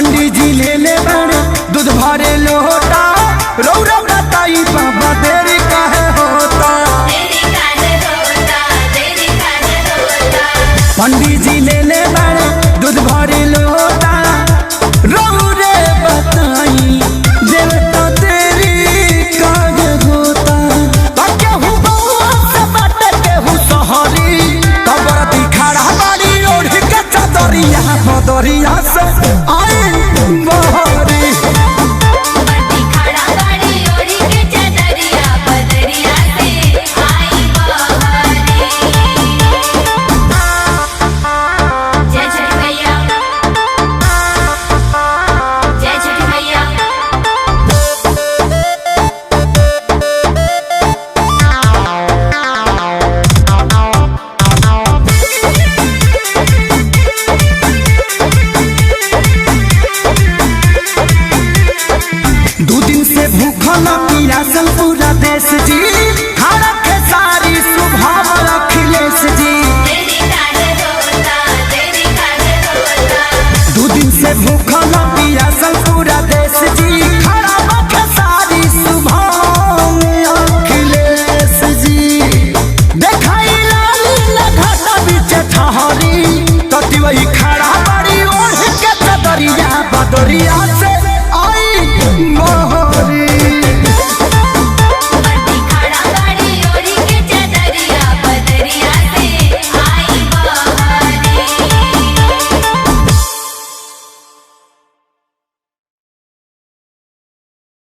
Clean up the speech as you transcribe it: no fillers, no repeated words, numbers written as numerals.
पंडित जी ले ले बड़े दूध भरे लोटा रौरा बताई बाबा देरी काहे होता। पंडित जी ले ले बड़े दूध भरे लोटा रौरे बताई देवता तेरी काहे होता। केहू बउआ से बाटे केहू सहरी तबरती खड़ा बाड़ी ओढ़ के चदरिया बदरिया से पियासल पूरा देश जी खड़ा के सारी सुभाव अखिलेश जी। 2 दिन से भूखल पियासल पूरा देश जी खड़ा के सारी सुभाव अखिलेश जी। देखाई लाली घाटा बीच ठहरी तटी वही खड़ा बड़ी ओढ़ के चदरिया बदरिया